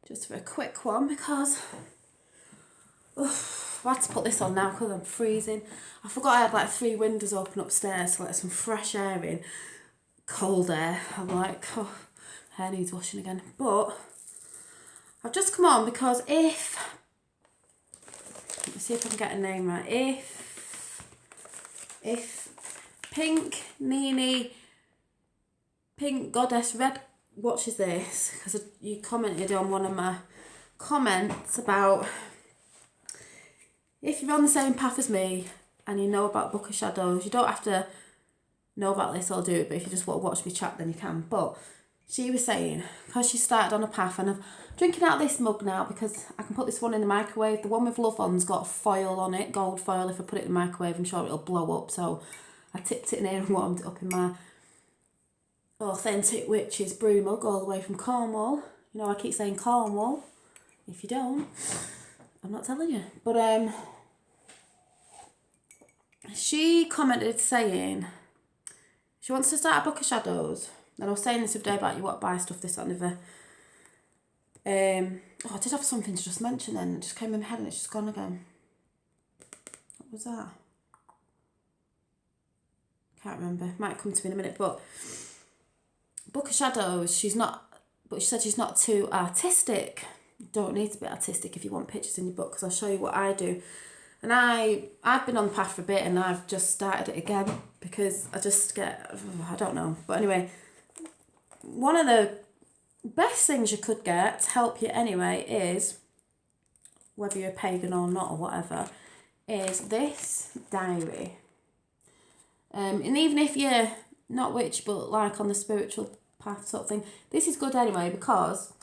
just for a quick one because I had to put this on now because I'm freezing. I forgot I had like 3 windows open upstairs to let some fresh air in. Cold air. I'm like, oh, hair needs washing again. But I've just come on because let me see if I can get a name right. If Pink Nini Pink Goddess Red watches this, because you commented on one of my comments about if you're on the same path as me and you know about Book of Shadows, you don't have to know about this or do it, but if you just want to watch me chat then you can. But she was saying, because she started on a path, and I'm drinking out of this mug now because I can put this one in the microwave. The one with Love On's got foil on it, gold foil. If I put it in the microwave, I'm sure it'll blow up. So I tipped it in here and warmed it up in my authentic witch's brew mug all the way from Cornwall. You know, I keep saying Cornwall. If you don't, I'm not telling you. But she commented saying she wants to start a Book of Shadows. And I was saying this the other day about you want to buy stuff, this, that, and the other. I did have something to just mention then. It just came in my head and it's just gone again. What was that? Can't remember. Might come to me in a minute. But Book of Shadows, she said she's not too artistic. You don't need to be artistic if you want pictures in your book, because I'll show you what I do. And I've been on the path for a bit and I've just started it again because I just get, I don't know. But anyway, one of the best things you could get to help you anyway is, whether you're a pagan or not or whatever, is this diary. And even if you're not witch but like on the spiritual path sort of thing, this is good anyway because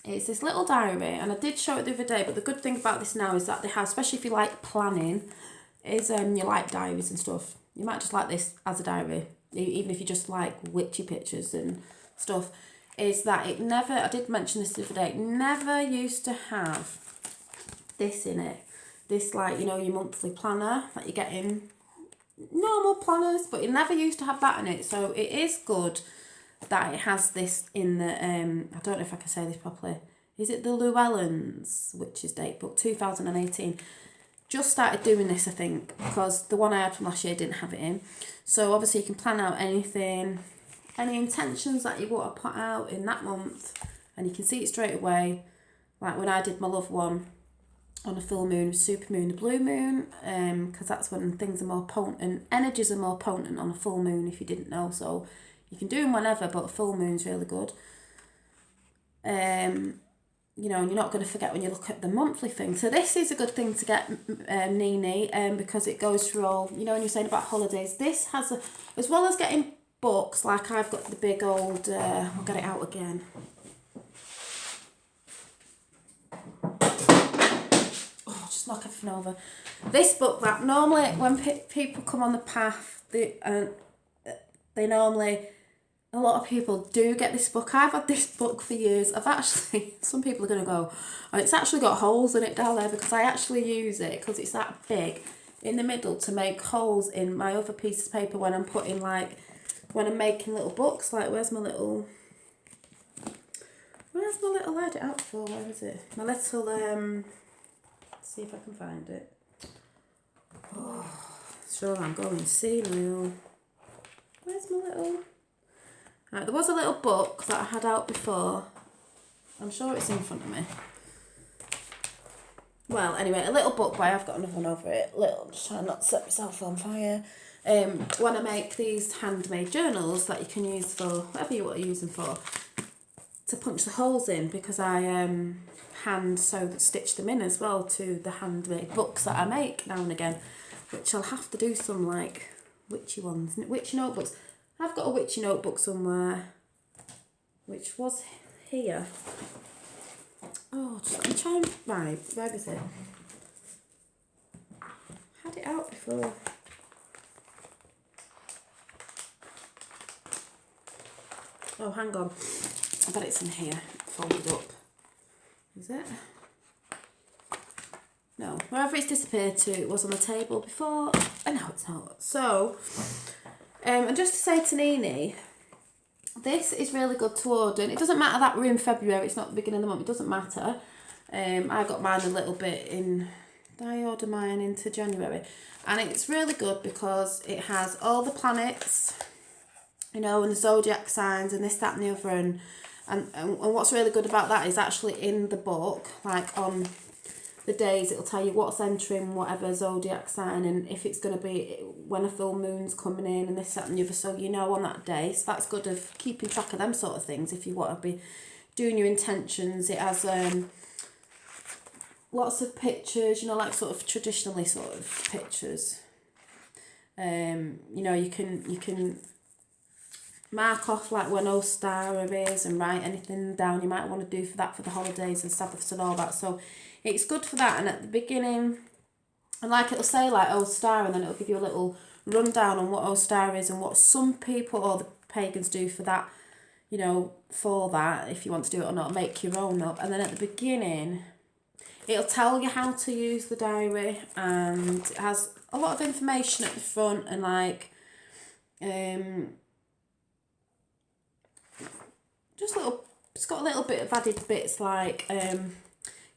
it's this little diary, and I did show it the other day, but the good thing about this now is that they have, especially if you like planning, is you like diaries and stuff. You might just like this as a diary, even if you just like witchy pictures and stuff, is that it never, I did mention this the other day, it never used to have this in it. This, like, you know, your monthly planner that you get in normal planners, but it never used to have that in it. So it is good that it has this in the, I don't know if I can say this properly. Is it the Llewellyns, which is Datebook 2018? Just started doing this, I think, because the one I had from last year didn't have it in. So obviously you can plan out anything, any intentions that you want to put out in that month, and you can see it straight away. Like when I did my love one on a full moon, super moon, a blue moon, because that's when things are more potent, energies are more potent on a full moon, if you didn't know. So you can do them whenever, but a full moon's really good. You know, and you're not going to forget when you look at the monthly thing. So this is a good thing to get, Nini, because it goes through all, you know, when you're saying about holidays, this has, as well as getting books, like I've got the big old, I'll get it out again. Oh, just knock everything over. This book, that normally when people come on the path, they normally, a lot of people do get this book. I've had this book for years. I've actually, some people are going to go, oh, it's actually got holes in it down there, because I actually use it, because it's that big in the middle, to make holes in my other piece of paper when I'm putting, like, when I'm making little books. Like, where's my little, I had it out for, where is it? My little, let's see if I can find it. Oh, sure, I'm going senile. Where's my little... Right, there was a little book that I had out before. I'm sure it's in front of me. Well, anyway, a little book, but I've got another one over it. I'm just trying not to set myself on fire. When I make these handmade journals that you can use for whatever you want to use them for, to punch the holes in, because I hand stitch them in as well to the handmade books that I make now and again, which I'll have to do some, like, witchy ones, witchy notebooks. I've got a witchy notebook somewhere, which was here. Oh, just let me try and... Right, where is it? Had it out before. Oh, hang on. I bet it's in here, folded up. Is it? No. Wherever it's disappeared to, it was on the table before, and now it's not. So... and just to say to Nini, this is really good to order. And it doesn't matter that we're in February, it's not the beginning of the month, it doesn't matter. I got mine a little bit in, did I order mine into January? And it's really good because it has all the planets, you know, and the zodiac signs and this, that and the other. And what's really good about that is actually in the book, like on the days, it'll tell you what's entering whatever zodiac sign and if it's going to be when a full moon's coming in and this, that and the other, so you know on that day. So that's good of keeping track of them sort of things if you want to be doing your intentions. It has lots of pictures, you know, like sort of traditionally sort of pictures. You know, you can mark off like when Ostara is and write anything down you might want to do for that for the holidays and Sabbaths and all that. So it's good for that. And at the beginning, and like it'll say like Ostara, and then it'll give you a little rundown on what Ostara is and what some people or the pagans do for that, you know, for that, if you want to do it or not, make your own up. And then at the beginning, it'll tell you how to use the diary, and it has a lot of information at the front and like just little, it's got a little bit of added bits like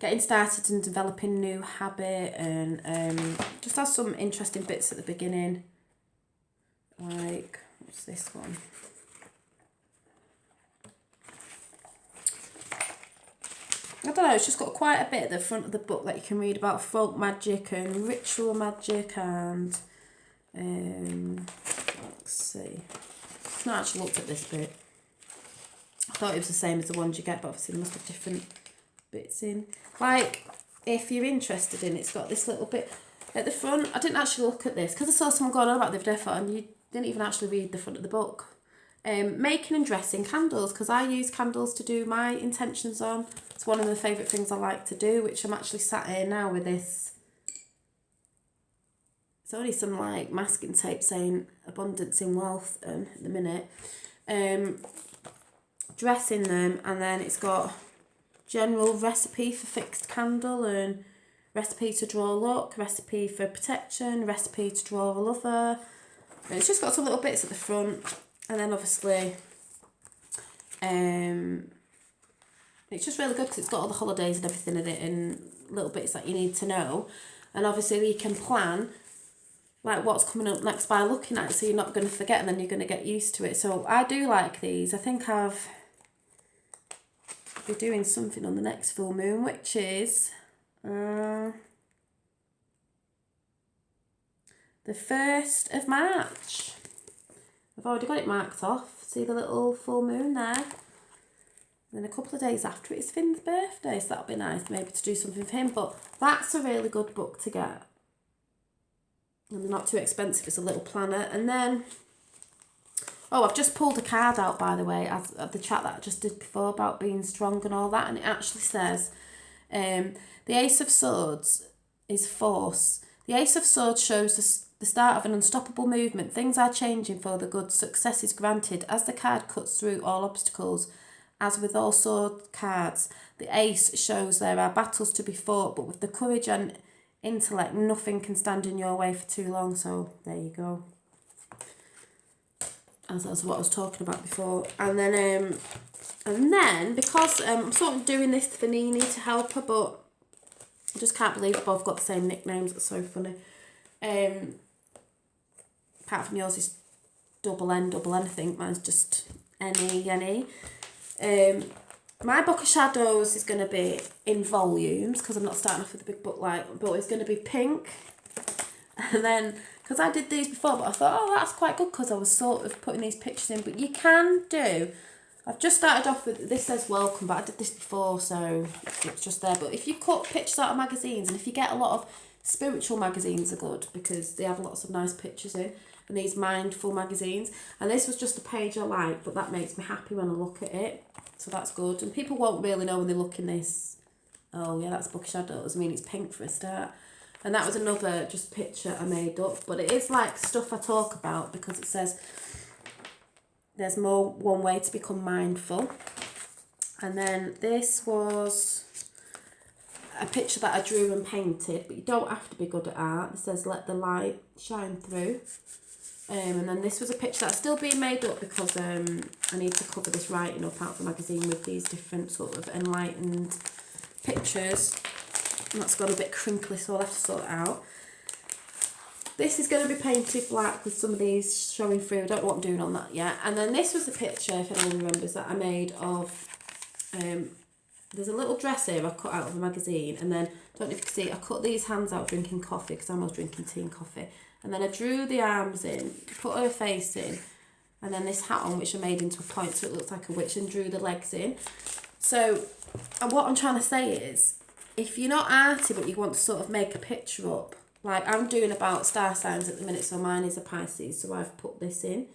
getting started and developing new habit, and just has some interesting bits at the beginning. Like, what's this one? I don't know, it's just got quite a bit at the front of the book that you can read about folk magic and ritual magic and let's see. I've not actually looked at this bit. I thought it was the same as the ones you get, but obviously there must have different bits in. Like, if you're interested in it, it's got this little bit at the front. I didn't actually look at this because I saw someone going on about the other day, and you didn't even actually read the front of the book. Making and dressing candles, because I use candles to do my intentions on. It's one of the favourite things I like to do, which I'm actually sat here now with this. It's only some like masking tape saying abundance in wealth at the minute. Dressing them, and then it's got general recipe for fixed candle and recipe to draw luck, recipe for protection, recipe to draw a lover. And it's just got some little bits at the front, and then obviously it's just really good because it's got all the holidays and everything in it and little bits that you need to know. And obviously you can plan like what's coming up next by looking at it, so you're not going to forget and then you're going to get used to it. So I do like these. I think I've be doing something on the next full moon, which is the 1st of March. I've already got it marked off. See the little full moon there? And then a couple of days after it is Finn's birthday, so that'll be nice maybe to do something for him. But that's a really good book to get. And they're not too expensive, it's a little planner. And then, oh, I've just pulled a card out, by the way, as the chat that I just did before about being strong and all that. And it actually says, the Ace of Swords is force. The Ace of Swords shows the start of an unstoppable movement. Things are changing for the good. Success is granted as the card cuts through all obstacles. As with all sword cards, the Ace shows there are battles to be fought, but with the courage and intellect, nothing can stand in your way for too long. So there you go. As that's what I was talking about before. And then because I'm sort of doing this for Nini to help her, but I just can't believe both got the same nicknames. It's so funny. Apart from yours is double N, I think. Mine's just N-E. My Book of Shadows is going to be in volumes because I'm not starting off with a big book but it's going to be pink. And then, because I did these before, but I thought, oh, that's quite good because I was sort of putting these pictures in. But you can do, I've just started off with, this says welcome, but I did this before, so it's just there. But if you cut pictures out of magazines, and if you get a lot of spiritual magazines are good because they have lots of nice pictures in, and these mindful magazines. And this was just a page I like, but that makes me happy when I look at it. So that's good. And people won't really know when they look in this, oh yeah, that's Book of Shadows. I mean, it's pink for a start. And that was another just picture I made up. But it is like stuff I talk about because it says there's more one way to become mindful. And then this was a picture that I drew and painted, but you don't have to be good at art. It says let the light shine through. And then this was a picture that's still being made up because I need to cover this writing up out of the magazine with these different sort of enlightened pictures. And that's got a bit crinkly, so I'll have to sort it out. This is going to be painted black with some of these showing through. I don't know what I'm doing on that yet. And then this was the picture, if anyone remembers, that I made of... there's a little dress here I cut out of a magazine, and then, I don't know if you can see, I cut these hands out drinking coffee because I was drinking tea and coffee. And then I drew the arms in, put her face in, and then this hat on, which I made into a point so it looks like a witch, and drew the legs in. So, and what I'm trying to say is, if you're not arty but you want to sort of make a picture up, like I'm doing about star signs at the minute, so mine is a Pisces, so I've put this in.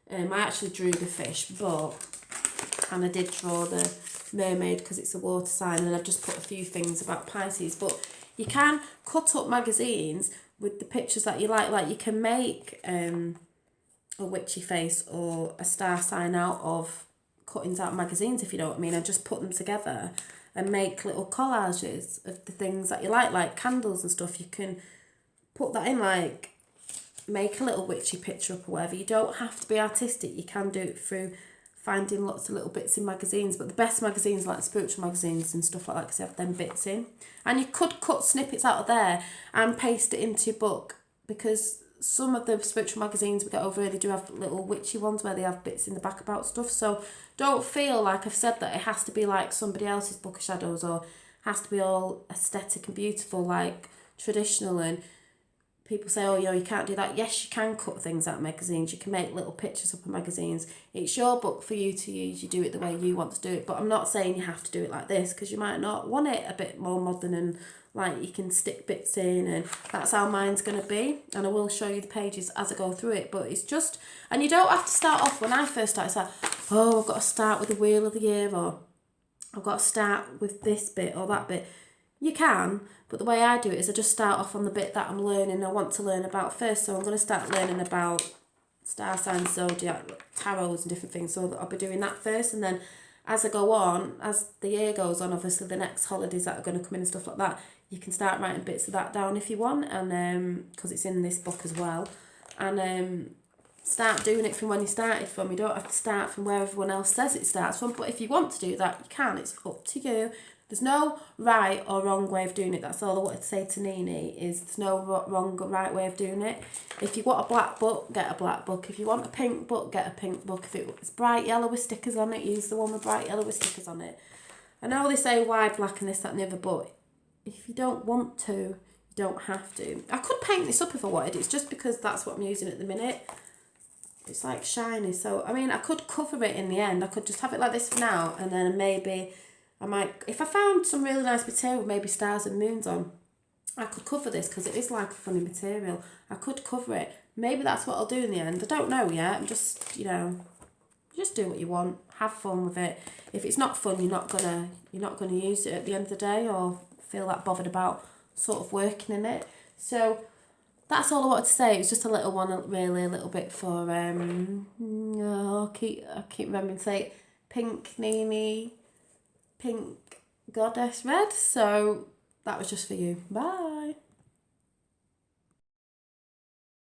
I actually drew the fish, and I did draw the mermaid because it's a water sign, and I've just put a few things about Pisces. But you can cut up magazines with the pictures that you like you can make a witchy face or a star sign out of cuttings out of magazines, if you know what I mean, and just put them together and make little collages of the things that you like candles and stuff. You can put that in, like make a little witchy picture up or whatever. You don't have to be artistic. You can do it through finding lots of little bits in magazines, but the best magazines like spiritual magazines and stuff like that because they have them bits in. And you could cut snippets out of there and paste it into your book, because some of the spiritual magazines we get over here, they do have little witchy ones where they have bits in the back about stuff. So don't feel like I've said that it has to be like somebody else's Book of Shadows or has to be all aesthetic and beautiful like traditional. And people say, oh, you can't do that. Yes, you can cut things out of magazines. You can make little pictures up of magazines. It's your book for you to use. You do it the way you want to do it. But I'm not saying you have to do it like this, because you might not want it a bit more modern and like you can stick bits in, and that's how mine's going to be. And I will show you the pages as I go through it. But it's just, and you don't have to start off. When I first started, it's like, oh, I've got to start with the Wheel of the Year, or I've got to start with this bit or that bit. You can, but the way I do it is I just start off on the bit that I'm learning, I want to learn about first. So I'm going to start learning about star signs, zodiac, tarots and different things. So I'll be doing that first, and then as I go on, as the year goes on, obviously the next holidays that are going to come in and stuff like that, you can start writing bits of that down if you want, and because it's in this book as well, and start doing it from when you started from. You don't have to start from where everyone else says it starts from, but if you want to do that, you can. It's up to you. There's no right or wrong way of doing it. That's all I wanted to say to Nini, is there's no wrong or right way of doing it. If you want a black book, get a black book. If you want a pink book, get a pink book. If it's bright yellow with stickers on it, use the one with bright yellow with stickers on it. I know they say why black and this, that and the other, but if you don't want to, you don't have to. I could paint this up if I wanted. It's just because that's what I'm using at the minute. It's like shiny. So, I mean, I could cover it in the end. I could just have it like this for now, and then maybe I might, if I found some really nice material with maybe stars and moons on, I could cover this because it is like a funny material. I could cover it. Maybe that's what I'll do in the end. I don't know yet. I'm just, just do what you want. Have fun with it. If it's not fun, you're not gonna use it at the end of the day or feel that bothered about sort of working in it. So that's all I wanted to say. It was just a little one, really, a little bit for I keep remembering to say it, Pink Nini, Pink Goddess Red. So that was just for you. Bye.